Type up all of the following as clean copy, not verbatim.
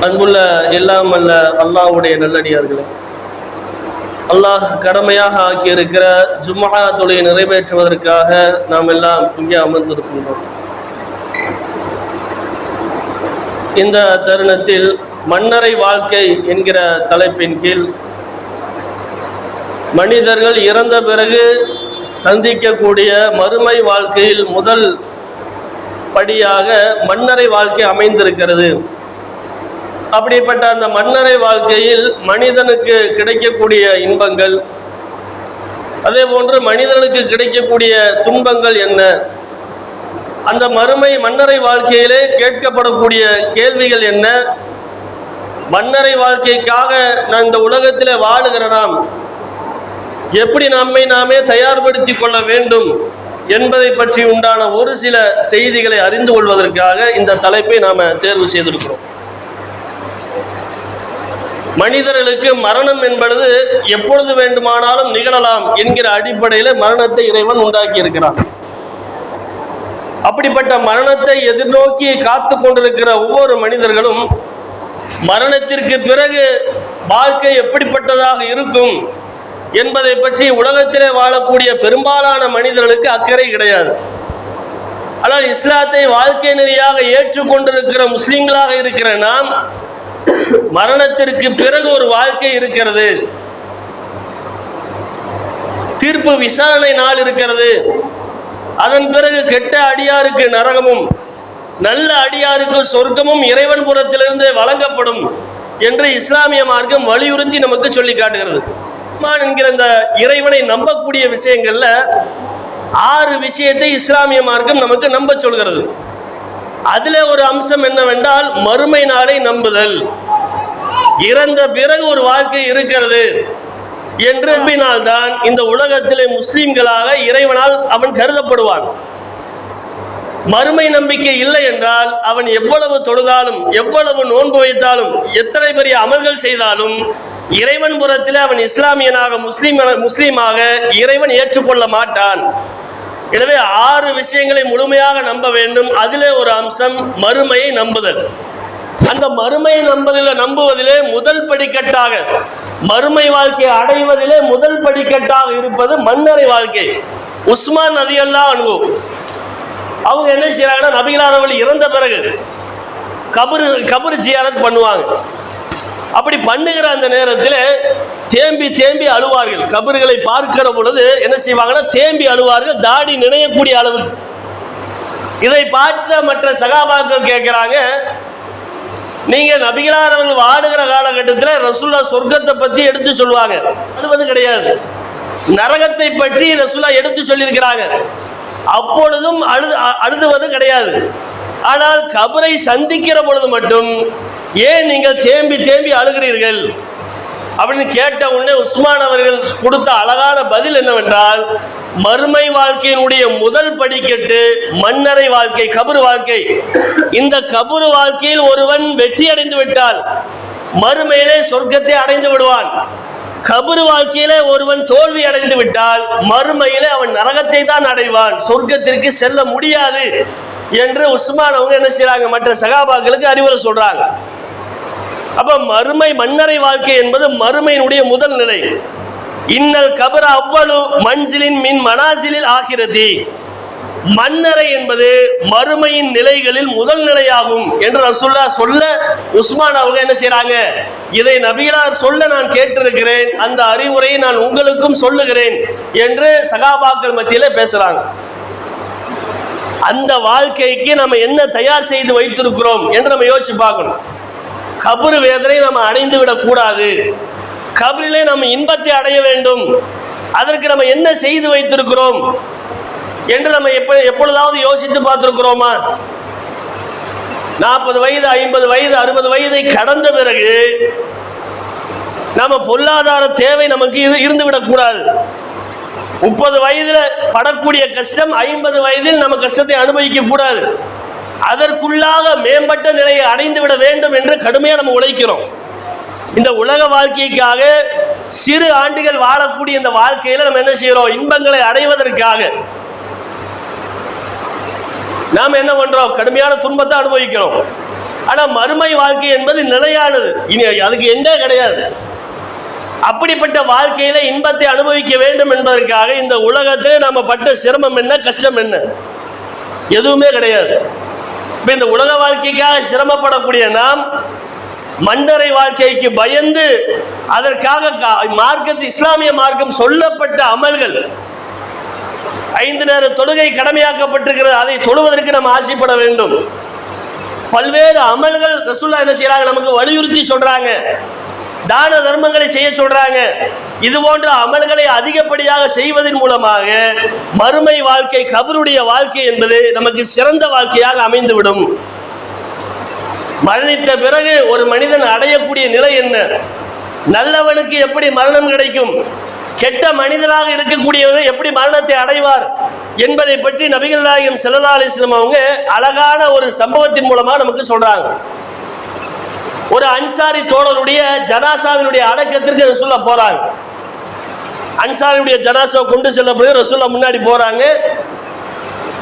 அன்புள்ள எல்லாம் அல்ல அல்லாஹ்வுடைய நல்லடியார்களே, அல்லாஹ் கடமையாக ஆக்கியிருக்கிற ஜும்ஆ தொழுகை நிறைவேற்றுவதற்காக நாம் எல்லாம் இங்கே அமர்ந்திருக்கின்றோம். இந்த தருணத்தில் மன்னரை வாழ்க்கை என்கிற தலைப்பின் கீழ் மனிதர்கள் இறந்த பிறகு சந்திக்கக்கூடிய மறுமை வாழ்க்கையில் முதல் படியாக மன்னரை வாழ்க்கை அமைந்திருக்கிறது. அப்படிப்பட்ட அந்த மன்னரை வாழ்க்கையில் மனிதனுக்கு கிடைக்கக்கூடிய இன்பங்கள், அதே போன்று மனிதனுக்கு கிடைக்கக்கூடிய துன்பங்கள் என்ன, அந்த மறுமை மன்னரை வாழ்க்கையிலே கேட்கப்படக்கூடிய கேள்விகள் என்ன, மன்னரை வாழ்க்கைக்காக நான் இந்த உலகத்திலே வாழுகிற நாம் எப்படி நம்மை நாமே தயார்படுத்தி கொள்ள வேண்டும் என்பதை பற்றி உண்டான ஒரு சில செய்திகளை அறிந்து கொள்வதற்காக இந்த தலைப்பை நாம் தேர்வு செய்திருக்கிறோம். மனிதர்களுக்கு மரணம் என்பது எப்பொழுது வேண்டுமானாலும் நிகழலாம் என்கிற அடிப்படையில் மரணத்தை இறைவன் உண்டாக்கி இருக்கிறான். அப்படிப்பட்ட மரணத்தை எதிர்நோக்கி காத்து கொண்டிருக்கிற ஒவ்வொரு மனிதர்களும் மரணத்திற்கு பிறகு வாழ்க்கை எப்படிப்பட்டதாக இருக்கும் என்பதை பற்றி உலகத்திலே வாழக்கூடிய பெரும்பாலான மனிதர்களுக்கு அக்கறை கிடையாது. ஆனால் இஸ்லாத்தை வாழ்க்கை நெறியாக ஏற்றுக்கொண்டிருக்கிற முஸ்லிம்களாக இருக்கிற நாம், மரணத்திற்கு பிறகு ஒரு வாழ்க்கை இருக்கிறது, தீர்ப்பு விசாரணை நாள் இருக்கிறது, அதன் பிறகு கெட்ட அடியாருக்கு நரகமும் நல்ல அடியாருக்கு சொர்க்கமும் இறைவன் புறத்திலிருந்து வழங்கப்படும் என்று இஸ்லாமிய மார்க்கம் வலியுறுத்தி நமக்கு சொல்லி காட்டுகிறது. என்கிற இந்த இறைவனை நம்பக்கூடிய விஷயங்கள்ல 6 விஷயத்தை இஸ்லாமிய மார்க்கம் நமக்கு நம்ப சொல்கிறது. அதுல ஒரு அம்சம் என்னவென்றால் மறுமை நாளை நம்புதல். இறந்த பிறகு ஒரு வாழ்க்கை இருக்கிறது என்று நம்பினால்தான் இந்த உலகத்திலே முஸ்லிம்களாக இறைவனால் அவன் கருதப்படுவான். மறுமை நம்பிக்கை இல்லை என்றால் அவன் எவ்வளவு தொழுதாலும், எவ்வளவு நோன்பு வைத்தாலும், எத்தனை பெரிய அமல்கள் செய்தாலும் இறைவன் புறத்தில் அவன் இஸ்லாமியனாக முஸ்லீமாக இறைவன் ஏற்றுக்கொள்ள மாட்டான். எனவே 6 விஷயங்களை முழுமையாக நம்ப வேண்டும். அதிலே ஒரு அம்சம் மறுமையை நம்புதல். அந்த மறுமையை நம்புவதிலே முதல் படிக்கட்டாக, மறுமை வாழ்க்கையை அடைவதிலே முதல் படிக்கட்டாக இருப்பது மன்னரை வாழ்க்கை. உஸ்மான் ரலியல்லாஹு அன்ஹு அவங்க என்ன செய்யறாங்கன்னா, நபிகளார் அவர்கள் இறந்த பிறகு கபர் ஜியாரத் பண்ணுவாங்க. அப்படி பண்ணுகிற அந்த நேரத்தில் தேம்பி தேம்பி அழுவார்கள். கபர்களை பார்க்கிற பொழுது என்ன செய்வாங்கன்னா, தேம்பி அழுவார்கள், தாடி நினையக்கூடிய அளவு. இதை பார்த்த மற்ற சகாபாக்கள் கேட்கிறாங்க, நீங்க நபிகளார் அவர்கள் வாடுகிற காலகட்டத்தில் ரசூல்லா சொர்க்கத்தை பத்தி எடுத்து சொல்லுவாங்க, அது கிடையாது. நரகத்தை பற்றி ரசூல்லா எடுத்து சொல்லியிருக்கிறாங்க, அப்பொழுதும் அழுதுவது கிடையாது. ஆனால் கபரை சந்திக்கிற பொழுது மட்டும் ஏன் நீங்கள் தேம்பி தேம்பி அழுகிறீர்கள் அப்படின்னு கேட்ட உடனே உஸ்மான் அவர்கள் கொடுத்த அழகான பதில் என்னவென்றால், மறுமை வாழ்க்கையினுடைய முதல் படிக்கட்டு மன்னரை வாழ்க்கை, கபர் வாழ்க்கை. இந்த கபர் வாழ்க்கையில் ஒருவன் வெற்றி அடைந்து விட்டால் மறுமையிலே சொர்க்கத்தை அடைந்து விடுவான். கபர் வாழ்க்கையிலே ஒருவன் தோல்வி அடைந்து விட்டால் மறுமையிலே அவன் நரகத்தை தான் அடைவான், சொர்க்கத்திற்கு செல்ல முடியாது என்று உஸ்மான் அவங்க என்ன செய்யறாங்க, மற்ற சகாபாக்களுக்கு அறிவுரை சொல்றாங்க. அப்ப மறுமை மன்னரை வாழ்க்கை என்பது மறுமையினுடைய முதல் நிலை. இன்னல் கபர அவ்வளவு மன்சிலின் மின் மனாசிலில் ஆகிறது. மன்னரை என்பது மறுமையின் நிலைகளில் முதல் நிலையாகும் என்று ரசூலுல்லாஹ் சொல்ல உஸ்மான் அவங்க என்ன செய்யறாங்க, இதை நபிகளார் சொல்ல நான் கேட்டிருக்கிறேன், அந்த அறிவுரையை நான் உங்களுக்கும் சொல்லுகிறேன் என்று சகாபாக்கள் மத்தியில பேசுறாங்க. அந்த வாழ்க்கைக்கு நம்ம என்ன தயார் செய்து வைத்திருக்கிறோம் என்று நம்ம யோசிச்சு பார்க்கணும். கபர் வேதனை நம்ம அடைந்து விடக் கூடாது, கபரிலே நம்ம இன்பத்தை அடைய வேண்டும். அதற்கு நம்ம என்ன செய்து வைத்திருக்கிறோம் என்று நம்ம எப்பொழுதாவது யோசித்து பார்த்திருக்கிறோமா? 40 வயது, 50 வயது, 60 வயதை கடந்த பிறகு நம்ம பொருளாதார தேவை நமக்கு இருந்துவிடக் கூடாது. 30 வயதில் படக்கூடிய கஷ்டம் 50 வயதில் நம்ம கஷ்டத்தை அனுபவிக்க கூடாது. அதற்குள்ளாக மேம்பட்ட நிலையை அடைந்து விட வேண்டும் என்று கடுமையாக நம்ம உழைக்கிறோம். இந்த உலக வாழ்க்கைக்காக சிறு ஆண்டுகள் வாழக்கூடிய இந்த வாழ்க்கையில நம்ம என்ன செய்யறோம், இன்பங்களை அடைவதற்காக நாம் என்ன பண்றோம், கடுமையான துன்பத்தை அனுபவிக்கிறோம். ஆனா மறுமை வாழ்க்கை என்பது நிலையானது, இனி அதுக்கு எண்டே கிடையாது. அப்படிப்பட்ட வாழ்க்கையில இன்பத்தை அனுபவிக்க வேண்டும் என்பதற்காக இந்த உலகத்திலே நாம பட்ட சிரமம் என்ன, கஷ்டம் என்ன? எதுவுமே கிடையாது. இந்த உலக வாழ்க்கைக்காக சிரமப்படக்கூடிய நாம் மன்னரை வாழ்க்கைக்கு பயந்து அதற்காக மார்க்கத்து இஸ்லாமிய மார்க்கம் சொல்லப்பட்ட அமல்கள், 5 நேர தொழுகை கடமையாக்கப்பட்டிருக்கிறது, அதை தொழுவதற்கு நாம் ஆசைப்பட வேண்டும். பல்வேறு அமல்கள் ரசூலுல்லாஹ் என்ன செய்யறாங்க, நமக்கு வலியுறுத்தி சொல்றாங்க. தான தர்மங்களை செய்ய சொல்றாங்க. இது போன்ற அமல்களை அதிகப்படியாக செய்வதன் மூலமாக மறுமை வாழ்க்கை, கபருடைய வாழ்க்கை என்பது நமக்கு சிறந்த வாழ்க்கையாக அமைந்துவிடும். மரணித்த பிறகு ஒரு மனிதன் அடையக்கூடிய நிலை என்ன, நல்லவனுக்கு எப்படி மரணம் கிடைக்கும், கெட்ட மனிதனாக இருக்கக்கூடியவர் எப்படி மரணத்தை அடைவார் என்பதை பற்றி நபிகள் நாயகம் ஸல்லல்லாஹு அலைஹி வஸல்லம் அவங்க அழகான ஒரு சம்பவத்தின் மூலமா நமக்கு சொல்றாங்க. ஒரு அன்சாரி தோழருடைய ஜனாசாவினுடைய அடக்கத்திற்கு ரசூலுல்லாஹ் போறாங்க. அன்சாரியுடைய ஜனாசாவை கொண்டு செல்லப்படுது, ரசூலுல்லாஹ் முன்னாடி போறாங்க.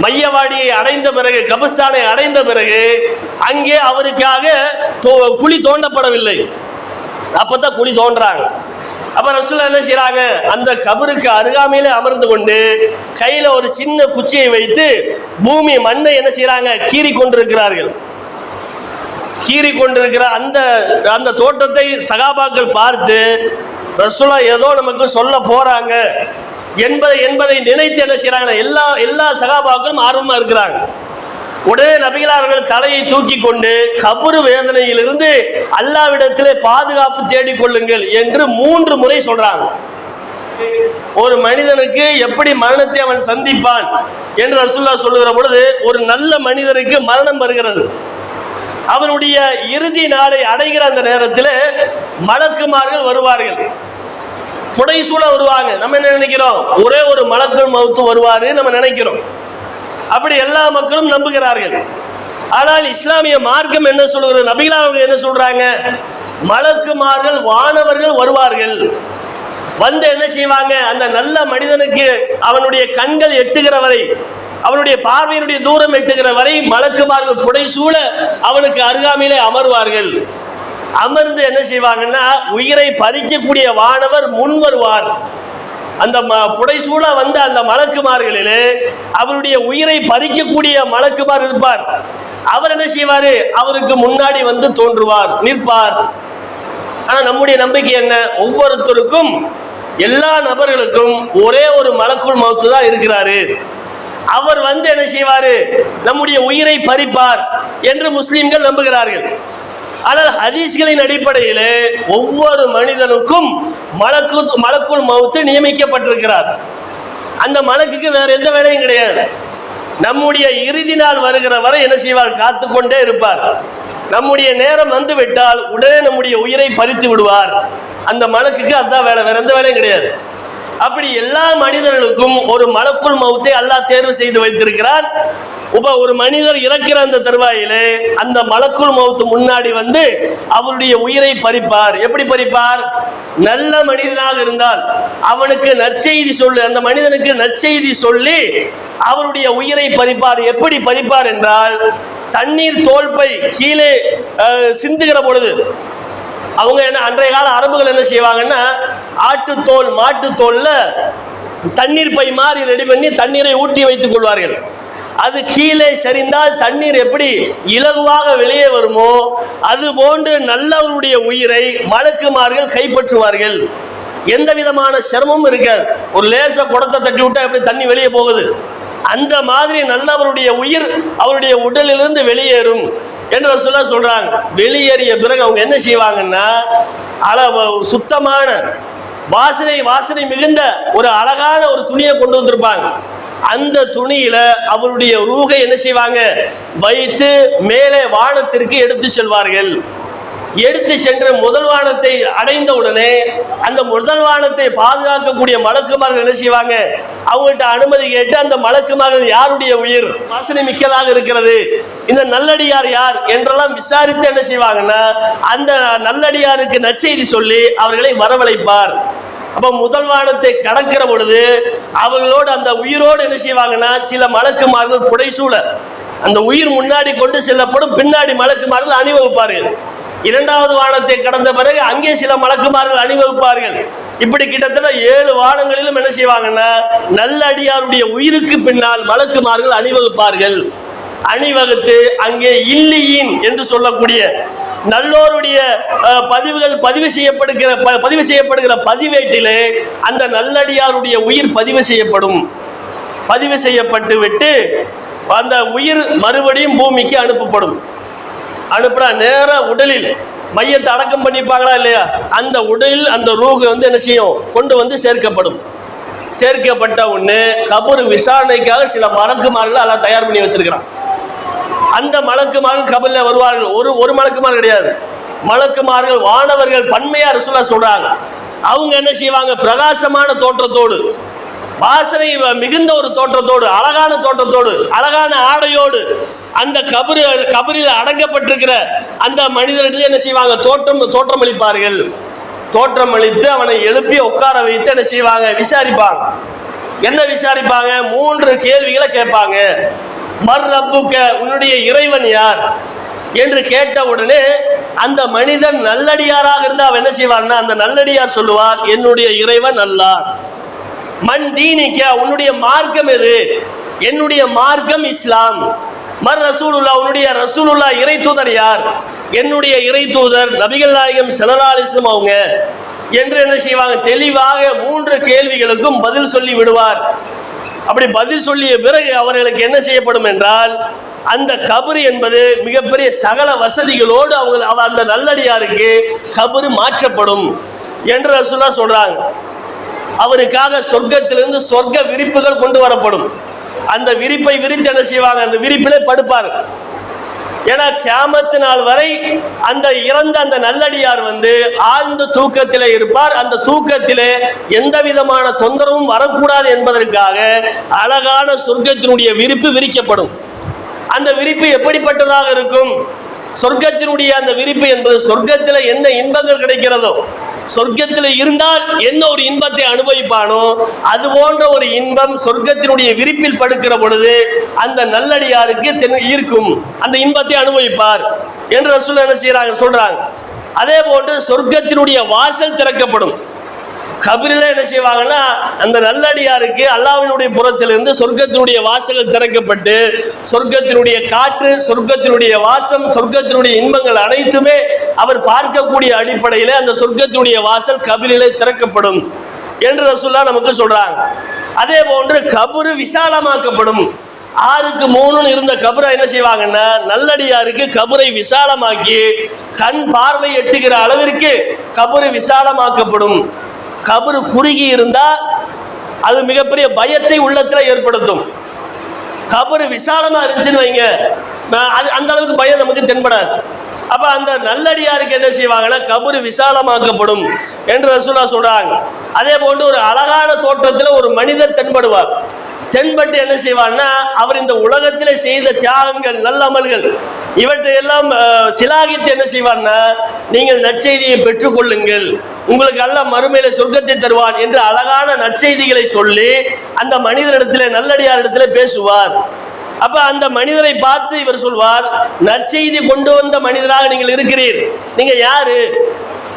மையவாடியை அடைந்த பிறகு, கபர்ஸ்தானை அடைந்த பிறகு அங்கே அவருக்காக குழி தோண்டப்படவில்லை. அப்பதான் குழி தோன்றாங்க. அப்ப ரசூலுல்லாஹ் என்ன செய்யறாங்க, அந்த கபருக்கு அருகாமையிலே அமர்ந்து கொண்டு கையில ஒரு சின்ன குச்சியை வைத்து பூமி மண்ணை என்ன செய்யறாங்க, கீறி கொண்டிருக்கிறார்கள். கீறி கொண்டிருக்கிற அந்த தோட்டத்தை சகாபாக்கள் பார்த்து ரசூலுல்லாஹ் ஏதோ நமக்கு சொல்ல போறாங்க என்பதை நினைத்து என்ன செய்யறாங்க, எல்லா சகாபாக்களும் ஆர்வமா இருக்கிறாங்க. உடனே நபிகளார்கள் தலையை தூக்கி கொண்டு கபரு வேதனையிலிருந்து அல்லாஹ்விடத்திலே பாதுகாப்பு தேடிக்கொள்ளுங்கள் என்று 3 முறை சொல்றாங்க. ஒரு மனிதனுக்கு எப்படி மரணத்தை அவன் சந்திப்பான் என்று ரசூலுல்லாஹ் சொல்லுகிற பொழுது, ஒரு நல்ல மனிதருக்கு மரணம் வருகிறது. அவனுடைய இறுதி நாளை அடைகிற அந்த நேரத்தில் மலக்குமார்கள் வருவார்கள், புடைசூழ வருவாங்க. நம்ம என்ன நினைக்கிறோம், ஒரே ஒரு மலக்குள் மௌத்து வருவாரு நம்ம நினைக்கிறோம். அப்படி எல்லா மக்களும் நம்புகிறார்கள். ஆனால் இஸ்லாமிய மார்க்கம் என்ன சொல்கிறது, நபிகளார் என்ன சொல்றாங்க, மலக்குமார்கள் வானவர்கள் வருவார்கள். வந்து என்ன செய்வாங்க, அந்த நல்ல மனிதனுக்கு அவனுடைய கண்கள் எட்டுகிற வரை, அவனுடைய பார்வையினுடைய தூரம் எட்டுகிற வரை மலக்குமார்கள் புடைசூழ அவனுக்கு அருகாமையிலே அமர்வார்கள். அமர்ந்து என்ன செய்வாங்கன்னா, உயிரை பறிக்கக்கூடிய வானவர் முன் வருவார். அந்த புடைசூழ வந்த அந்த மலக்குமார்களிலே அவருடைய உயிரை பறிக்கக்கூடிய மலக்குமார் இருப்பார். அவர் என்ன செய்வாரு, அவருக்கு முன்னாடி வந்து தோன்றுவார், நிற்பார். ஆனா நம்முடைய நம்பிக்கை என்ன, ஒவ்வொருத்தருக்கும் எல்லா நபர்களுக்கும் ஒரே ஒரு மலக்குள் மௌத்து தான் இருக்கிறாரு. அவர் வந்து என்ன செய்வாரு, நம்முடைய உயிரை பறிப்பார் என்று முஸ்லிம்கள் நம்புகிறார்கள். ஆனால் ஹதீஸ்களின் அடிப்படையில் ஒவ்வொரு மனிதனுக்கும் மலக்குள் மௌத்து நியமிக்கப்பட்டிருக்கிறார். அந்த மலக்குக்கு வேற எந்த வேலையும் கிடையாது. நம்முடைய இறுதி நாள் வருகிற வரை என்ன செய்வார், காத்து கொண்டே இருப்பார். நம்முடைய நேரம் வந்து விட்டால் உடனே நம்முடைய உயிரை பறித்து விடுவார். அந்த மலக்குக்கு அதுதான் வேலை, வேற எந்த வேலையும் கிடையாது. அப்படி எல்லா மனிதர்களுக்கும் ஒரு மலக்குள் மௌத்தை அல்லாஹ் தேர்வு செய்து வைத்திருக்கிறார். ஒரு மனிதர் இறக்கிற அந்த தருவாயிலே அந்த மலக்குள் மௌத்து முன்னாடி வந்து அவருடைய உயிரை பறிப்பார். எப்படி பறிப்பார், நல்ல மனிதனாக இருந்தால் அவனுக்கு நற்செய்தி சொல்லு, அந்த மனிதனுக்கு நற்செய்தி சொல்லி அவருடைய உயிரை பறிப்பார். எப்படி பறிப்பார் என்றால், தண்ணீர் தோல்பை கீழே சிந்துகிற பொழுது அவங்க என்ன, அன்றைய கால அரபுகள் என்ன செய்வாங்கன்னா, ஆட்டுத்தோல் மாட்டுத்தோல்ல தண்ணீர் பை மாதிரி ரெடி பண்ணி தண்ணீரை ஊற்றி வைத்துக் கொள்வார்கள். அது கீழே சரிந்தால் தண்ணீர் எப்படி இலகுவாக வெளியே வருமோ அது போன்று நல்லவருடைய உயிரை மலக்குமார்கள் கைப்பற்றுவார்கள். எந்த விதமான சிரமமும் இருக்காது. ஒரு லேச குடத்தை தட்டி விட்டா எப்படி தண்ணி வெளியே போகுது, அந்த மாதிரி நல்லவருடைய உயிர் அவருடைய உடலிலிருந்து வெளியேறும் என்று சொல்றாங்க. வெளியேறிய பிறகு அவங்க என்ன செய்வாங்கன்னா, சுத்தமான வாசனை மிகுந்த ஒரு அழகான ஒரு துணியை கொண்டு வந்திருப்பாங்க. அந்த துணியில அவருடைய ரூஹை என்ன செய்வாங்க, வைத்து மேலே வானத்திற்கு எடுத்து செல்வார்கள். எடுத்து சென்று முதல் வானத்தை அடைந்த உடனே அந்த முதல் வானத்தை பாதுகாக்கக்கூடிய மலக்குமார்கள் என்ன செய்வாங்க, அவங்கள்ட்ட அனுமதி கேட்டு அந்த மலக்குமார்கள் யாருடைய உயிர் வாசனை மிக்கதாக இருக்கிறது, இந்த நல்லடியார் யார் என்றெல்லாம் விசாரித்து என்ன செய்வாங்கன்னா, அந்த நல்லடியாருக்கு நற்செய்தி சொல்லி அவர்களை வரவழைப்பார். அப்ப முதல் வானத்தை கடக்கிற பொழுது அவர்களோடு அந்த உயிரோடு என்ன செய்வாங்கன்னா, சில மலக்குமார்கள் புடைசூழ அந்த உயிர் முன்னாடி கொண்டு செல்லப்படும், பின்னாடி மலக்குமார்கள் அணிவகுப்பார்கள். இரண்டாவது வானத்தை கடந்த பிறகு அங்கே சில மலக்குமார்கள் அணிவகுப்பார்கள். இப்படி கிட்டத்தட்ட 7 வானங்களிலும் என்ன செய்வாங்கன்னா நல்ல அடியாருடைய உயிருக்கு பின்னால் மலக்குமார்கள் அணிவகுப்பார்கள். அணிவகுத்து அங்கே இல்லியின் என்று சொல்லக்கூடிய நல்லோருடைய பதிவுகள் பதிவு செய்யப்படுகிற பதிவேட்டிலே அந்த நல்லடியாருடைய உயிர் பதிவு செய்யப்படும். பதிவு செய்யப்பட்டு விட்டு அந்த உயிர் மறுபடியும் பூமிக்கு அனுப்பப்படும். அனுப்புறா நேர உடலில் மையத்தை அடக்கம் பண்ணிப்பாங்களா இல்லையா, அந்த உடலில் அந்த ரூஹ் என்ன செய்யும், கொண்டு வந்து சேர்க்கப்படும். சேர்க்கப்பட்ட உடனே கபர் விசாரணைக்காக சில மலக்குமார்கள் எல்லாம் தயார் பண்ணி வச்சிருக்கிறான். அந்த மலக்குமார்கள் கபர்ல வருவார்கள். ஒரு மலக்குமார் கிடையாது, மலக்குமார்கள் வானவர்கள் பன்மையா ரசூலுல்லாஹ் சொல்றாங்க. அவங்க என்ன செய்வாங்க, பிரகாசமான தோற்றத்தோடு, வாசனை மிகுந்த ஒரு தோற்றத்தோடு, அழகான தோற்றத்தோடு, அழகான ஆடையோடு அந்த கபரில் அடங்கப்பட்டிருக்கிற அந்த மனிதர்கள் என்ன செய்வாங்க, தோற்றமளிப்பார்கள். தோற்றமளித்து அவனை எழுப்பி உட்கார வைத்து என்ன செய்வாங்க, விசாரிப்பாங்க. என்ன விசாரிப்பாங்க, 3 கேள்விகளை கேட்பாங்க. மர் ரப்புக்க, உன்னுடைய இறைவன் யார் என்று கேட்ட உடனே அந்த மனிதன் நல்லடியாராக இருந்தா அவன் என்ன செய்வார்னா, அந்த நல்லடியார் சொல்லுவார், என்னுடைய இறைவன் அல்லாஹ். மன் தீனிக்க, உன்னுடைய மார்க்கம் எது, என்னுடைய மார்க்கம் இஸ்லாம். மர் ரசூலுல்லாஹ், உன்னுடைய ரசூலுல்லாஹ் இறை தூதர் யார், என்னுடைய இறை தூதர் நபிகள் நாயகம் ஸல்லல்லாஹு அலைஹி வஸல்லம் அவங்க என்று என்ன செய்வாங்க, தெளிவாக 3 கேள்விகளுக்கும் பதில் சொல்லி விடுவார். அப்படி பதில் சொல்லிய பிறகு அவர்களுக்கு என்ன செய்யப்படும் என்றால், அந்த கபர் என்பது மிகப்பெரிய சகல வசதிகளோடு அந்த நல்லடியாருக்கு கபர் மாற்றப்படும் என்று ரசூலுல்லாஹ் சொல்றாங்க. அவருக்காக சொர்க்கத்திலிருந்து சொர்க்க விரிப்புகள் கொண்டு வரப்படும். அந்த விரிப்பை விரித்து என்ன செய்வாங்க, அந்த விரிப்பிலே படுப்பார். ஏன்னா கியாமத்து நாள் வரை அந்த இறந்த அந்த நல்லடியார் ஆழ்ந்த தூக்கத்திலே இருப்பார். அந்த தூக்கத்திலே எந்த விதமான தொந்தரவும் வரக்கூடாது என்பதற்காக அழகான சொர்க்கத்தினுடைய விரிப்பு விரிக்கப்படும். அந்த விரிப்பு எப்படிப்பட்டதாக இருக்கும், சொர்க்கத்தினுடைய அந்த விரிப்பு என்பது சொர்க்கத்தில் என்ன இன்பங்கள் கிடைக்கிறதோ, சொர்க்கத்தில் இருந்தால் என்ன ஒரு இன்பத்தை அனுபவிப்பானோ அது போன்ற ஒரு இன்பம் சொர்க்கத்தினுடைய விரிப்பில் படுக்கிற பொழுது அந்த நல்லடியாருக்கு ஈர்க்கும், அந்த இன்பத்தை அனுபவிப்பார் என்று ரசூலுல்லாஹ் என்ன செய்றாங்க, சொல்றாங்க. அதே போன்று சொர்க்கத்தினுடைய வாசல் திறக்கப்படும். கபரில என்ன செய்வாங்கன்னா, அந்த நல்லடியாருக்கு அல்லாஹ்வினுடைய புறத்திலிருந்து சொர்க்கத்தினுடைய வாசல்கள் திறக்கப்பட்டு சொர்க்கத்தினுடைய காற்று, சொர்க்கத்தினுடைய வாசம், சொர்க்கத்தினுடைய இன்பங்கள் அனைத்துமே அவர் பார்க்கக்கூடிய அடிப்படையில் அந்த சொர்க்கத்தினுடைய வாசல் கபரிலே திறக்கப்படும் என்று ரசூலுல்லாஹ் நமக்கு சொல்றாங்க. அதே போன்று கபரு விசாலமாக்கப்படும். 6க்கு 3 இருந்த கபரை என்ன செய்வாங்கன்னா, நல்லடியாருக்கு கபரை விசாலமாக்கி கண் பார்வை எட்டுகிற அளவிற்கு கபரு விசாலமாக்கப்படும். கபரு குறுகி இருந்தா அது மிகப்பெரிய பயத்தை உள்ளத்துல ஏற்படுத்தும். கபரு விசாலமா இருந்துச்சுன்னு வைங்க, அந்த அளவுக்கு பயம் நமக்கு தென்படாது. அப்ப அந்த நல்லடியாருக்கு என்ன செய்வாங்கன்னா, கபரு விசாலமாக்கப்படும் என்று ரசூலுல்லாஹ் சொல்றாங்க. அதே போன்று ஒரு அழகான தோற்றத்தில் ஒரு மனிதர் தென்படுவார். தென்பட்டு என்ன செய்வார்னா, அவர் இந்த உலகத்திலே செய்த தியாகங்கள், நல்லமல்கள் இவற்றை எல்லாம் சிலாகித்து என்ன செய்வார்னா, நீங்கள் நற்செய்தியை பெற்றுக்கொள்ளுங்கள், உங்களுக்கு அல்லாஹ் மறுமையில சொர்க்கத்தை தருவான் என்று அழகான நற்செய்திகளை சொல்லி அந்த மனிதரிடத்திலே, நல்லடியார் இடத்திலே பேசுவார். அப்ப அந்த மனிதரை பார்த்து இவர் சொல்வார், நற்செய்தி கொண்டு வந்த மனிதராக நீங்கள் இருக்கிறீர், நீங்க யாரு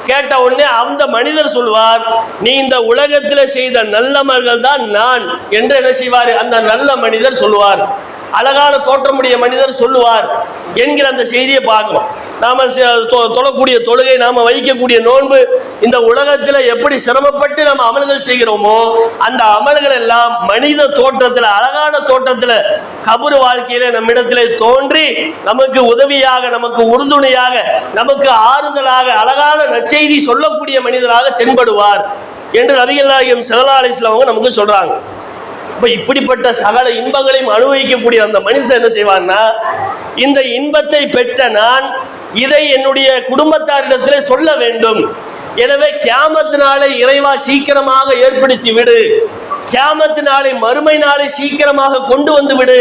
கேட்ட உடனே அந்த மனிதர் சொல்வார், நீ இந்த உலகத்தில் செய்த நல்லமல்கள் தான் நான் என்று என்ன செய்வார், அந்த நல்ல மனிதர் சொல்லுவார். அழகான தோற்றமுடைய மனிதர் சொல்லுவார் என்கிற அந்த செய்தியை பார்க்கலாம். நாம தொழக்கூடிய தொழுகை, நாம வைக்கக்கூடிய நோன்பு, இந்த உலகத்தில் எப்படி சிரமப்பட்டு நம்ம அமல்கள் செய்கிறோமோ அந்த அமல்கள் எல்லாம் மனித தோற்றத்தில், அழகான தோற்றத்தில் கபர் வாழ்க்கையில நம்மிடத்திலே தோன்றி நமக்கு உதவியாக, நமக்கு உறுதுணையாக, நமக்கு ஆறுதலாக அழகான நற்செய்தி சொல்லக்கூடிய மனிதராக தென்படுவார் என்று நபிகள் நாயகம் ஸல்லல்லாஹு அலைஹி வஸல்லம் அவங்க நமக்கு சொல்றாங்க. இப்படிப்பட்ட சகல இன்பங்களையும் அனுபவிக்கக்கூடிய அந்த மனுஷன் என்ன செய்வான்னா, இந்த இன்பத்தை பெற்ற நான் இதை என்னுடைய குடும்பத்தாரிடத்திலே சொல்ல வேண்டும், எனவே கியாமத் நாளை இறைவா சீக்கிரமாக ஏற்படுத்தி விடு, கியாமத் நாளை மறுமை நாளை சீக்கிரமாக கொண்டு வந்து விடு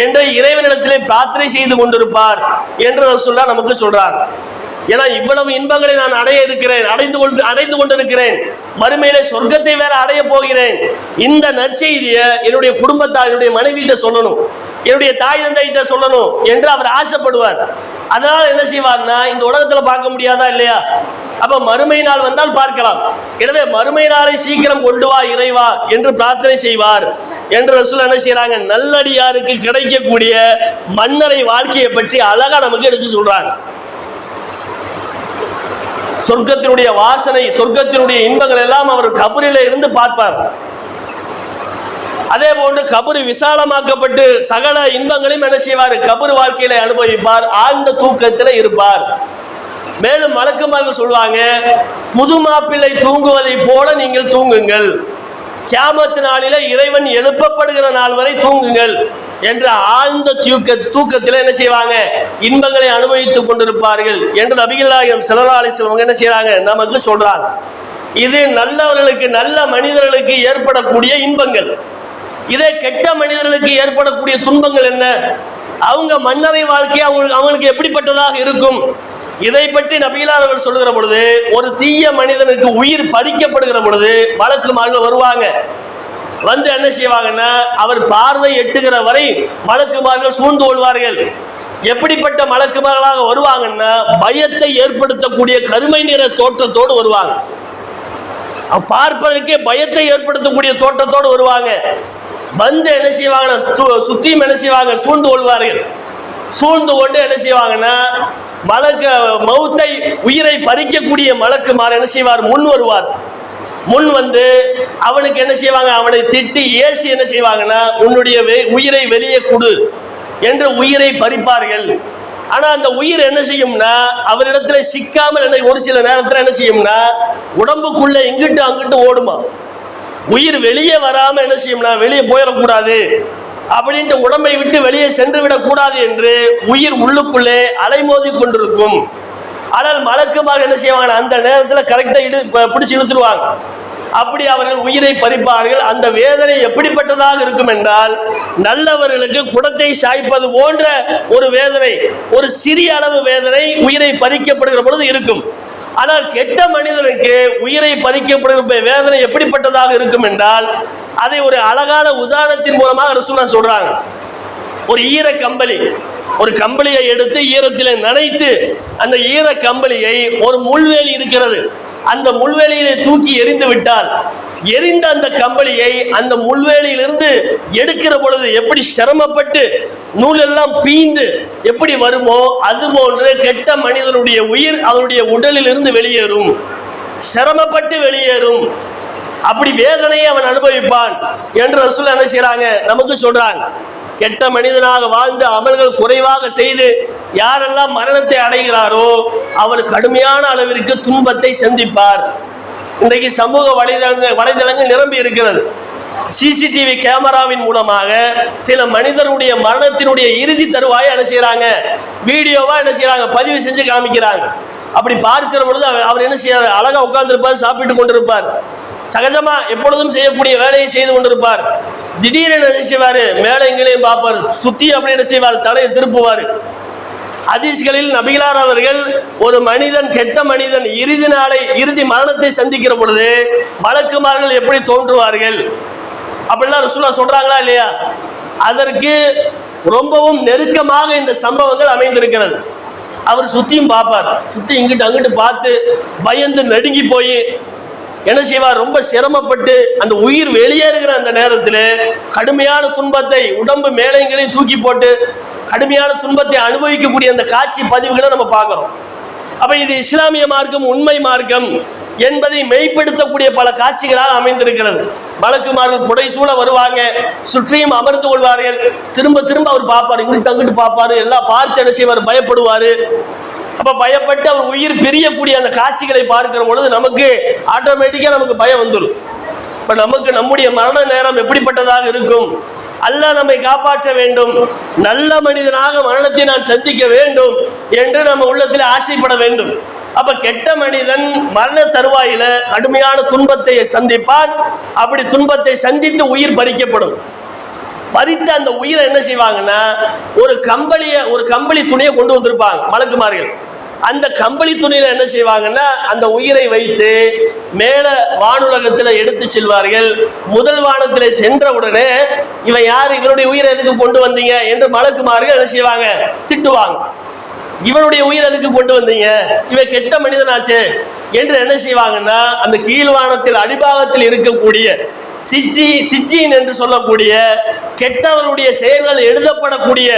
என்று இறைவனிடத்திலே பிரார்த்தனை செய்து கொண்டிருப்பார் என்று ரசூலுல்லாஹ் நமக்கு சொல்றார். ஏன்னா இவ்வளவு இன்பங்களை நான் அடைந்து கொண்டிருக்கிறேன், மறுமையிலே சொர்க்கத்தை வேற அடைய போகிறேன், இந்த நற்செய்தியை என்னுடைய குடும்பத்தார், என்னுடைய மனைவியிட்ட சொல்லணும், என்னுடைய தாய் தந்தைகிட்ட சொல்லணும் என்று அவர் ஆசைப்படுவார். அதனால என்ன செய்வார்னா, இந்த உலகத்துல பார்க்க முடியாதா இல்லையா, அப்ப மறுமை நாள் வந்தால் பார்க்கலாம். எனவே மறுமை நாளை சீக்கிரம் கொண்டு வா இறைவா என்று பிரார்த்தனை செய்வார் என்று ரசூல் என்ன செய்யறாங்க, நல்லடியாருக்கு கிடைக்கக்கூடிய மன்னரை வாழ்க்கையை பற்றி அழகா நமக்கு எடுத்து சொல்றாங்க. சொர்க்கத்தினுடைய வாசனை, சொர்க்கத்தினுடைய இன்பங்கள் எல்லாம் அவர் கபரில இருந்து பார்ப்பார். அதே போன்று கபரு விசாலமாக்கப்பட்டு சகல இன்பங்களையும் என்ன செய்வார், கபரு வாழ்க்கையில அனுபவிப்பார், ஆழ்ந்த தூக்கத்தில் இருப்பார். மேலும் மலக்குமார்கள் சொல்வாங்க, புது மாப்பிள்ளை தூங்குவதை போல நீங்கள் தூங்குங்கள், கியாமத் நாளில இறைவன் எழுப்பப்படுகிற நாள் வரை தூங்குங்கள் என்ற ஆழ்ந்த தூக்கத்தில் என்ன செய்வாங்க, இன்பங்களை அனுபவித்துக் கொண்டிருப்பார்கள் என்று நபிகள் நாயகம் ஸல்லல்லாஹு அலைஹி வஸல்லம் என்ன செய்யறாங்க, நமக்கு சொல்றாங்க. இது நல்லவர்களுக்கு, நல்ல மனிதர்களுக்கு ஏற்படக்கூடிய இன்பங்கள். இதே கெட்ட மனிதர்களுக்கு ஏற்படக்கூடிய துன்பங்கள் என்ன, அவங்க மன்னரை வாழ்க்கை அவங்களுக்கு எப்படிப்பட்டதாக இருக்கும், இதை பற்றி நபிகளார் அவர்கள் சொல்லுகிற பொழுது, ஒரு தீய மனிதனுக்கு உயிர் பறிக்கப்படுகிற பொழுது மலக்குமார்கள் வருவாங்க. வந்து என்ன செய்வாங்கன்னா, அவர் பார்வை எட்டுகிற வரை மலக்குமார்கள் சூழ்ந்து கொள்வார்கள். எப்படிப்பட்ட மலக்குமார்களாக வருவாங்கன்னா, பயத்தை ஏற்படுத்தக்கூடிய கருமை நிற தோற்றத்தோடு வருவாங்க. பார்ப்பதற்கே பயத்தை ஏற்படுத்தக்கூடிய தோற்றத்தோடு வருவாங்க. வந்து என்ன செய்வாங்க, சுத்தியும் என்ன செய்வாங்க, சூழ்ந்து கொள்வார்கள். சூழ்ந்து கொண்டு என்ன செய்வாங்கன்னா, மௌத்தை உயிரை பறிக்கக்கூடிய மலக்குமார் என்ன செய்வார், முன் வருவார். முன் வந்து அவனுக்கு என்ன செய்வாங்க, அவனை திட்டி ஏசி என்ன செய்வாங்கன்னா, உன்னுடைய உயிரை வெளியே கொடு என்று உயிரை பறிப்பார்கள். ஆனா அந்த உயிர் என்ன செய்யும்னா, அவரிடத்துல சிக்காமல் ஒரு சில நேரத்தில் என்ன செய்யும்னா, உடம்புக்குள்ள இங்கிட்டு அங்கிட்டு ஓடுமா. உயிர் வெளியே வராம என்ன செய்யும்னா, வெளியே போயிடக்கூடாது அப்படின்ட்டு உடம்பை விட்டு வெளியே சென்று விடக்கூடாது என்று உயிர் உள்ளுக்குள்ளே அலைமோதி கொண்டிருக்கும். ஆனால் மலக்குமார் என்ன செய்வாங்க, அந்த நேரத்தில் கரெக்டா பிடிச்சு இழுத்துருவாங்க. அப்படி அவர்கள் உயிரை பறிப்பார்கள். அந்த வேதனை எப்படிப்பட்டதாக இருக்கும் என்றால், நல்லவர்களுக்கு குடத்தை சாய்ப்பது போன்ற ஒரு வேதனை, ஒரு சிறிய அளவு வேதனை உயிரை பறிக்கப்படுகிற பொழுது இருக்கும். ஆனால் கெட்ட மனிதனுக்கு உயிரை பறிக்கப்படுகிற வேதனை எப்படிப்பட்டதாக இருக்கும் என்றால், அதை ஒரு அழகான உதாரணத்தின் மூலமாக ரசூலுல்லாஹ் சொல்றாங்க. ஒரு ஈர கம்பளி, ஒரு கம்பளியை எடுத்து ஈரத்தில் நனைத்து, அந்த ஈர கம்பளியை ஒரு முள்வேலி இருக்கிறது, அந்த முள்வேலியிலே தூக்கி எரிந்து விட்டால், எரிந்த அந்த கம்பளியை அந்த முள்வேலியிலிருந்து எடுக்கிற பொழுது எப்படி சிரமப்பட்டு நூல் எல்லாம் பீந்து எப்படி வருமோ, அதுபோன்று கெட்ட மனிதனுடைய உயிர் அவனுடைய உடலில் இருந்து வெளியேறும், சிரமப்பட்டு வெளியேறும். அப்படி வேதனையை அவன் அனுபவிப்பான் என்று ரசூல் என்ன செய்றாங்க, நமக்கு சொல்றாங்க. கெட்ட மனிதனாக வாழ்ந்து அமல்கள் குறைவாக செய்து யாரெல்லாம் மரணத்தை அடைகிறாரோ அவர் கடுமையான அளவிற்கு துன்பத்தை சந்திப்பார். இன்றைக்கு சமூக வலைதளங்கள் நிரம்பி இருக்கிறது. சிசிடிவி கேமராவின் மூலமாக சில மனிதனுடைய மரணத்தினுடைய இறுதி தருவாயை என்ன செய்யறாங்க, வீடியோவா என்ன செய்யறாங்க, பதிவு செஞ்சு காமிக்கிறாங்க. அப்படி பார்க்கிற பொழுது அவர் என்ன செய்யறாரு, அழகா உட்கார்ந்திருப்பார், சாப்பிட்டு கொண்டிருப்பார், சகஜமா எப்பொழுதும் செய்யக்கூடிய வேலையை செய்து கொண்டிருப்பார். திடீரென என்ன செய்வாரு, மேலே எங்களையும் பார்ப்பார், சுத்தி அப்படி என்ன செய்வார், தலையை திருப்புவார். ஹதீஸ்களில் நபிகளார் அவர்கள் ஒரு மனிதன், கெட்ட மனிதன் இறுதி மரணத்தை சந்திக்கிற பொழுது மலக்குமார்கள் எப்படி தோன்றுவார்கள் அப்படிலாம் ரசூலுல்லாஹ் சொல்றாங்களா இல்லையா, அதற்கு ரொம்பவும் நெருக்கமாக இந்த சம்பவங்கள் அமைந்திருக்கிறது. அவர் சுத்தியும் பார்ப்பார், சுத்தி இங்கிட்டு அங்கிட்டு பார்த்து பயந்து நடுங்கி போய் என்ன செய்வார், ரொம்ப சிரமப்பட்டு அந்த உயிர் வெளியேறுகிற அந்த நேரத்தில் கடுமையான துன்பத்தை உடம்பு மேலைங்களையும் தூக்கி போட்டு கடுமையான துன்பத்தை அனுபவிக்கக்கூடிய அந்த காட்சி பதிவுகளை நம்ம பார்க்கிறோம். அப்ப இது இஸ்லாமிய மார்க்கம், உண்மை மார்க்கம் என்பதை மெய்ப்படுத்தக்கூடிய பல காட்சிகளாக அமைந்திருக்கிறது. மலக்குமார்கள் புடைசூழ வருவாங்க, சுற்றியும் அமர்ந்து கொள்வார்கள். திரும்ப திரும்ப அவர் பார்ப்பார், இங்கிட்டு அங்கிட்டு பார்ப்பாரு, எல்லாம் பார்த்து என்ன செய்வார், பயப்படுவார். அப்ப பயப்பட்டு அவர் உயிர் பிரியக்கூடிய அந்த காட்சிகளை பார்க்கிற பொழுது நமக்கு ஆட்டோமேட்டிக்கா நமக்கு பயம் வந்துடும். இப்ப நமக்கு நம்முடைய மரண நேரம் எப்படிப்பட்டதாக இருக்கும், அல்லாஹ் நம்மை காப்பாற்ற வேண்டும், நல்ல மனிதனாக மரணத்தை நான் சந்திக்க வேண்டும் என்று நம்ம உள்ளத்தில் ஆசைப்பட வேண்டும். அப்ப கெட்ட மனிதன் மரண தருவாயில கடுமையான துன்பத்தை சந்திப்பான். அப்படி துன்பத்தை சந்தித்து உயிர் பறிக்கப்படும். பறித்த அந்த உயிரை என்ன செய்வாங்கன்னா, ஒரு கம்பளி துணியை கொண்டு வந்திருப்பாங்க மலக்குமார்கள். அந்த கம்பளி துணியில என்ன செய்வாங்கன்னா அந்த உயிரை வைத்து மேல வானுலகத்தில் எடுத்து செல்வார்கள். முதல் வானத்தில் சென்ற உடனே இவன் யாரு, இவனுடைய உயிரை எதுக்கு கொண்டு வந்தீங்க என்று மலக்குமார்கள் என்ன செய்வாங்க, திட்டுவாங்க. இவனுடைய உயிர் எதுக்கு கொண்டு வந்தீங்க, இவன் கெட்ட மனிதனாச்சு என்று என்ன செய்வாங்கன்னா அந்த கீழ்வானத்தில் அடிபாகத்தில் இருக்கக்கூடிய சிஜ்ஜீன் என்று சொல்லக்கூடிய கெட்டவனுடைய செயல்கள் எழுதப்படக்கூடிய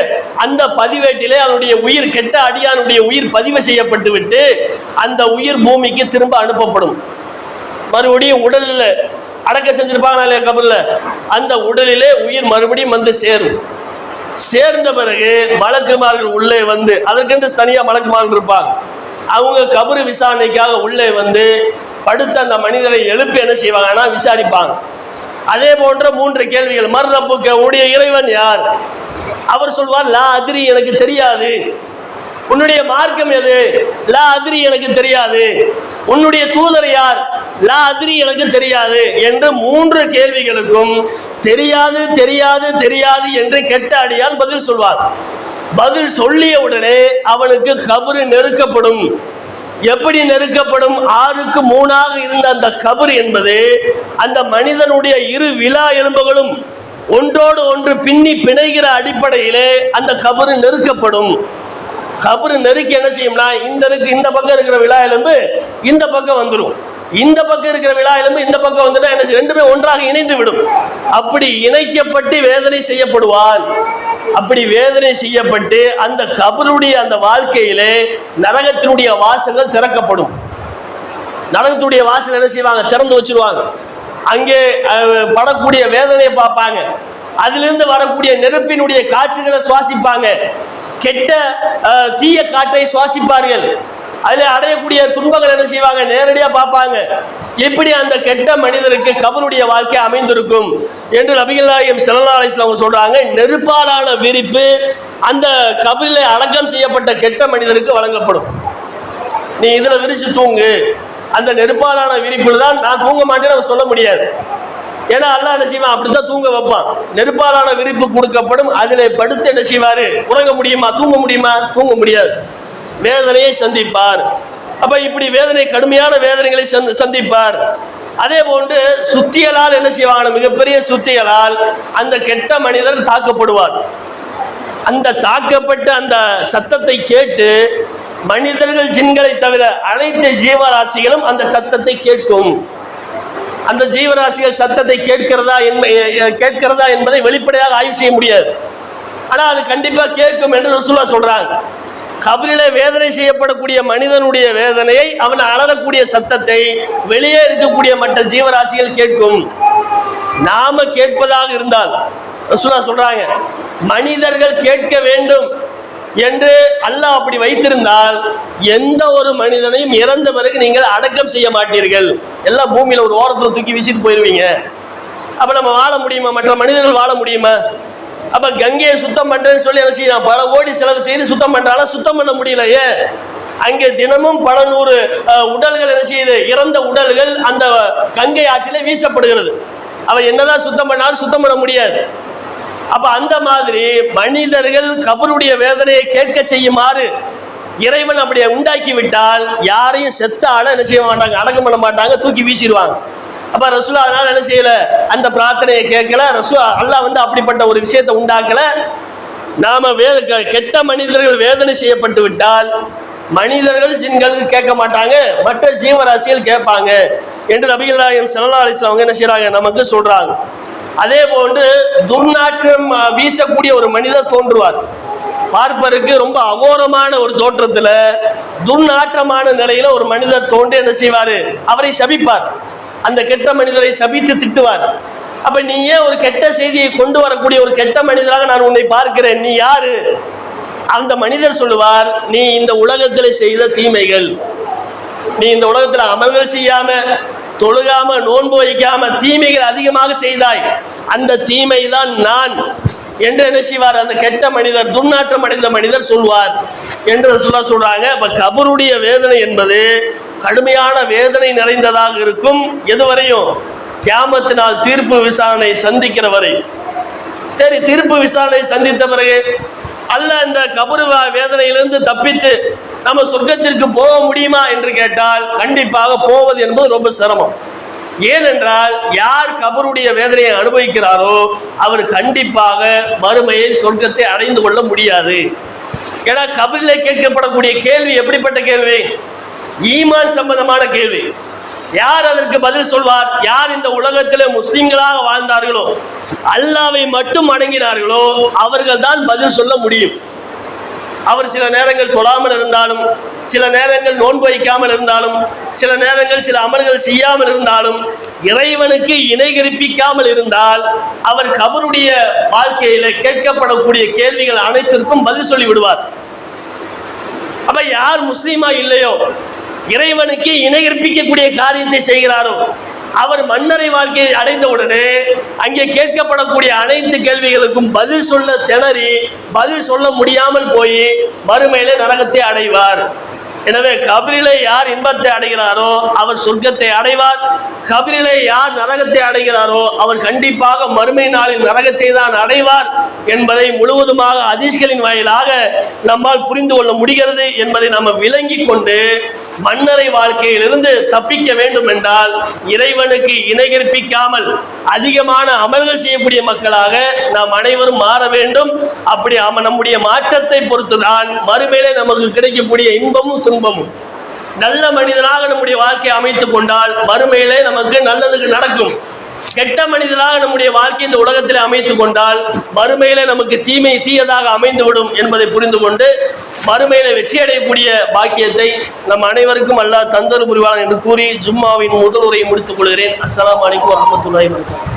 அந்த பதிவேட்டிலே அவனுடைய உயிர், கெட்ட அடியானுடைய உயிர் பதிவு செய்யப்பட்டு விட்டு அந்த உயிர் பூமிக்கு திரும்ப அனுப்பப்படும். மறுபடியும் உடலில் அடக்க செஞ்சிருப்பாங்க கபர்ல, அந்த உடலிலே உயிர் மறுபடியும் வந்து சேரும். சேர்ந்த பிறகு மலக்குமார்கள் உள்ளே வந்து, அதற்கென்று தனியா மலக்குமார்கள் இருப்பாங்க, அவங்க கபரு விசாரணைக்காக உள்ளே வந்து படுத்த அந்த மனிதரை எழுப்பி என்ன செய்வாங்கன்னா விசாரிப்பாங்க. அதே போன்ற 3 கேள்விகள். மர் ரப்புக்க, உன்னுடைய இறைவன் யார்? அவர் சொல்வார் லா அதிரி, எனக்கு தெரியாது. உன்னுடைய மார்க்கம் எது? லா அதிரி, எனக்கு தெரியாது. உன்னுடைய தூதர் யார்? லா அதிரி, எனக்கு தெரியாது என்று 3 கேள்விகளுக்கும் தெரியாது தெரியாது தெரியாது என்று கெட்ட அடியான் பதில் சொல்வார். பதில் சொல்லிய உடனே அவனுக்கு கபரு நெருக்கப்படும். எப்படி நெருக்கப்படும்? 6க்கு 3ஆக இருந்த அந்த கபர் என்பது அந்த மனிதனுடைய 2 விலா எலும்புகளும் ஒன்றோடு ஒன்று பின்னி பிணைகிற அடிப்படையிலே அந்த கபரு நெருக்கப்படும். கபரு நெருக்கி என்ன செய்யும்னா இந்த பக்கம் இருக்கிற விலா எலும்பு இந்த பக்கம் வந்துடும், இந்த பக்கம் இருக்கிற விலா எலும்பு இந்த பக்கம் வந்துட்டா என்ன செய்யும், ரெண்டுமே ஒன்றாக இணைந்து விடும். அப்படி இணைக்கப்பட்டு வேதனை செய்யப்படுவான். அப்படி வேதனை செய்யப்பட்டு அந்த கபருடைய அந்த வாழ்க்கையிலே நரகத்தினுடைய வாசல்கள் திறக்கப்படும். நரகத்துடைய வாசல் என்ன செய்வாங்க, திறந்து வச்சிருவாங்க. அங்கே படக்கூடிய வேதனையை பார்ப்பாங்க. அதிலிருந்து வரக்கூடிய நெருப்பினுடைய காற்றுகளை சுவாசிப்பாங்க. கெட்ட தீய காற்றை சுவாசிப்பார்கள். அதில் அடையக்கூடிய துன்பங்கள் என்ன செய்வாங்க, நேரடியாக பார்ப்பாங்க. எப்படி அந்த கெட்ட மனிதருக்கு கபருடைய வாழ்க்கை அமைந்திருக்கும் என்று நபிகள் நாயகம் ஸல்லல்லாஹு அலைஹி வஸல்லம் சொல்றாங்க. நெருப்பாலான விரிப்பு அந்த கபரிலே அடக்கம் செய்யப்பட்ட கெட்ட மனிதருக்கு வழங்கப்படும். நீ இதுல விரிச்சு தூங்கு, அந்த நெருப்பாலான விரிப்பில் தான் நான் தூங்க மாட்டேன்னு சொல்ல முடியாது. ஏன்னா அல்லாஹ் என்ன செய்வான், அப்படித்தான் தூங்க வைப்பான். நெருப்பாலான விரிப்பு கொடுக்கப்படும். அதில் படுத்து என்ன செய்வாரு, உறங்க முடியுமா, தூங்க முடியுமா, தூங்க முடியாது. வேதனையை சந்திப்பார். அப்ப இப்படி வேதனை, கடுமையான வேதனைகளை சந்திப்பார். அதே போன்று சுத்தியலால் என்ன செய்வாங்க, மிகப்பெரிய சுத்தியலால் அந்த கெட்ட மனிதர் தாக்கப்படுவார். அந்த தாக்கப்பட்ட அந்த சத்தத்தை கேட்டு மனிதர்கள் ஜின்களை தவிர அனைத்து ஜீவராசிகளும் அந்த சத்தத்தை கேட்கும். அந்த ஜீவராசிகள் சத்தத்தை கேட்கிறதா என்பதை வெளிப்படையாக ஆய்வு செய்ய முடியாது. ஆனா அது கண்டிப்பா கேட்கும் என்று ரசூலுல்லாஹ் சொல்றாங்க. கபரிலே வேதனை செய்யப்படக்கூடிய மனிதனுடைய வேதனையை, அவன் அலறக்கூடிய சத்தத்தை வெளியே இருக்கக்கூடிய மற்ற ஜீவராசிகள் கேட்கும். நாம கேட்பதாக இருந்தால் ரசூலுல்லாஹ் சொல்றாங்க, மனிதர்கள் கேட்க வேண்டும் என்று அல்லாஹ் அப்படி வைத்திருந்தால் எந்த ஒரு மனிதனையும் இறந்த பிறகு நீங்கள் அடக்கம் செய்ய மாட்டீர்கள். எல்லாம் பூமியில ஒரு ஓரத்தில் தூக்கி வீசிட்டு போயிருவீங்க. அப்ப நம்ம வாழ முடியுமா, மற்ற மனிதர்கள் வாழ முடியுமா? அப்ப கங்கையை சுத்தம் பண்றேன்னு சொல்லி என்ன செய்யலாம், பல கோடி செலவு செய்து சுத்தம் பண்றாலும் சுத்தம் பண்ண முடியலையே. அங்கே தினமும் பல 100 உடல்கள் என்ன செய்யுது, இறந்த உடல்கள் அந்த கங்கை ஆற்றிலே வீசப்படுகிறது. அவ என்னதான் சுத்தம் பண்ணாலும் சுத்தம் பண்ண முடியாது. அப்ப அந்த மாதிரி மனிதர்கள் கபருடைய வேதனையை கேட்க செய்யுமாறு இறைவன் அப்படியே உண்டாக்கி விட்டால் யாரையும் செத்த ஆள என்ன செய்ய மாட்டாங்க, அடக்கம் பண்ண மாட்டாங்க, தூக்கி வீசிடுவாங்க. அப்ப ரசூலுல்லாஹ் அதனால என்ன செய்யல, அந்த பிரார்த்தனையை கேட்கல. அல்லாஹ் அப்படிப்பட்ட ஒரு விஷயத்தை உண்டாக்கல. நாம கெட்ட மனிதர்கள் வேதனை செய்யப்பட்டு விட்டால் மனிதர்கள் ஜின்கள் கேட்க மாட்டாங்க, மற்ற ஜீவராசிகள் கேட்பாங்க என்று நபிகள் நாயகம் ஸல்லல்லாஹு அலைஹி வஸல்லம் என்ன செய்றாங்க, நமக்கு சொல்றாங்க. அதே போன்று துர்நாற்றம் வீசக்கூடிய ஒரு மனிதர் தோன்றுவார். பார்ப்பதற்கு ரொம்ப அகோரமான ஒரு தோற்றத்துல துர்நாற்றமான நிலையில ஒரு மனிதர் தோன்றி என்ன செய்வாரு, அவரை சபிப்பார். அந்த கெட்ட மனிதரை சபித்து திட்டுவார். அப்ப நீ ஏன் ஒரு கெட்ட செய்தியை கொண்டு வரக்கூடிய ஒரு கெட்ட மனிதராக நான் உன்னை பார்க்கிறேன், நீ யாரு? அந்த மனிதர் சொல்லுவார், நீ இந்த உலகத்தில் செய்த தீமைகள், நீ இந்த உலகத்தில் அமல்கள் செய்யாம, தொழுகாம, நோன்பு வைக்காம தீமைகள் அதிகமாக செய்தாய், அந்த தீமை தான் நான் என்று என்ன செய்வார், அந்த கெட்ட மனிதர், துர்நாற்றம் அடைந்த மனிதர் சொல்வார் என்று சொல்றாங்க. அப்ப கபருடைய வேதனை என்பது கடுமையான வேதனை நிறைந்ததாக இருக்கும். எதுவரையும்? கியாமத்தினால் தீர்ப்பு விசாரணை சந்திக்கிற வரை. சரி, தீர்ப்பு விசாரணை சந்தித்த பிறகு அல்ல இந்த கபரு வேதனையிலிருந்து தப்பித்து நம்ம சொர்க்கத்திற்கு போக முடியுமா என்று கேட்டால் கண்டிப்பாக போவது என்பது ரொம்ப சிரமம். ஏனென்றால் யார் கபருடைய வேதனையை அனுபவிக்கிறாரோ அவர் கண்டிப்பாக மறுமையில் சொர்க்கத்தை அடைந்து கொள்ள முடியாது. ஏன்னா கபரிலே கேட்கப்படக்கூடிய கேள்வி எப்படிப்பட்ட கேள்வி? ஈமான் சம்பந்தமான கேள்வி. யார் அதற்கு பதில் சொல்வார்? யார் இந்த உலகத்திலே முஸ்லிம்களாக வாழ்ந்தார்களோ, அல்லாஹ்வை மட்டும் வணங்கினார்களோ அவர்கள் தான் பதில் சொல்ல முடியும். அவர் சில நேரங்கள் தொழாமல் இருந்தாலும், சில நேரங்கள் நோன்பு வைக்காமல் இருந்தாலும், சில நேரங்கள் சில அமல்கள் செய்யாமல் இருந்தாலும், இறைவனுக்கு இணை கற்பிக்காமல் இருந்தால் அவர் கபருடைய வாழ்க்கையில கேட்கப்படக்கூடிய கேள்விகள் அனைத்திற்கும் பதில் சொல்லி விடுவார். அப்ப யார் முஸ்லீமா இல்லையோ, இறைவனுக்கு இணை கற்பிக்கக்கூடிய காரியத்தை செய்கிறாரோ, அவர் மன்னரை வாழ்க்கையை அடைந்தவுடனே அங்கே கேட்கப்படக்கூடிய அனைத்து கேள்விகளுக்கும் பதில் சொல்ல திணறி பதில் சொல்ல முடியாமல் போய் மறுமையிலே நரகத்தை அடைவார். எனவே கபரிலே யார் இன்பத்தை அடைகிறாரோ அவர் சொர்க்கத்தை அடைவார். கபரிலே யார் நரகத்தை அடைகிறாரோ அவர் கண்டிப்பாக மறுமை நாளில் நரகத்தை தான் அடைவார் என்பதை முழுவதுமாக ஹதீஸ்களின் வாயிலாக நம்மால் புரிந்து கொள்ள முடிகிறது என்பதை நம்ம விளங்கி கொண்டு மன்னரை வாழ்க்கையிலிருந்து தப்பிக்க வேண்டும் என்றால் இறைவனுக்கு இணை கற்பிக்காமல் அதிகமான அமல்கள் செய்யக்கூடிய மக்களாக நாம் அனைவரும் மாற வேண்டும். அப்படி நம்முடைய மாற்றத்தை பொறுத்துதான் மறுமையிலே நமக்கு கிடைக்கக்கூடிய இன்பமும் துன்பமும். நல்ல மனிதனாக நம்முடைய வாழ்க்கையை அமைத்துக் கொண்டால் மறுமையிலே நமக்கு நல்லது நடக்கும். கெட்ட மனிதனாக நம்முடைய வாழ்க்கை இந்த உலகத்தில் அமைத்துக் கொண்டால் மறுமையிலே நமக்கு தீயதாக அமைந்துவிடும் என்பதை புரிந்து கொண்டு மறுமையில வெற்றி அடையக்கூடிய பாக்கியத்தை நம் அனைவருக்கும் அல்லாஹ் தந்தரு புரிவான் என்று கூறி ஜும்மாவின் முதல் உரையை முடித்துக் கொள்கிறேன். அஸ்ஸலாமு அலைக்கும் வரஹ்மத்துல்லாஹி வபரகாத்துஹு.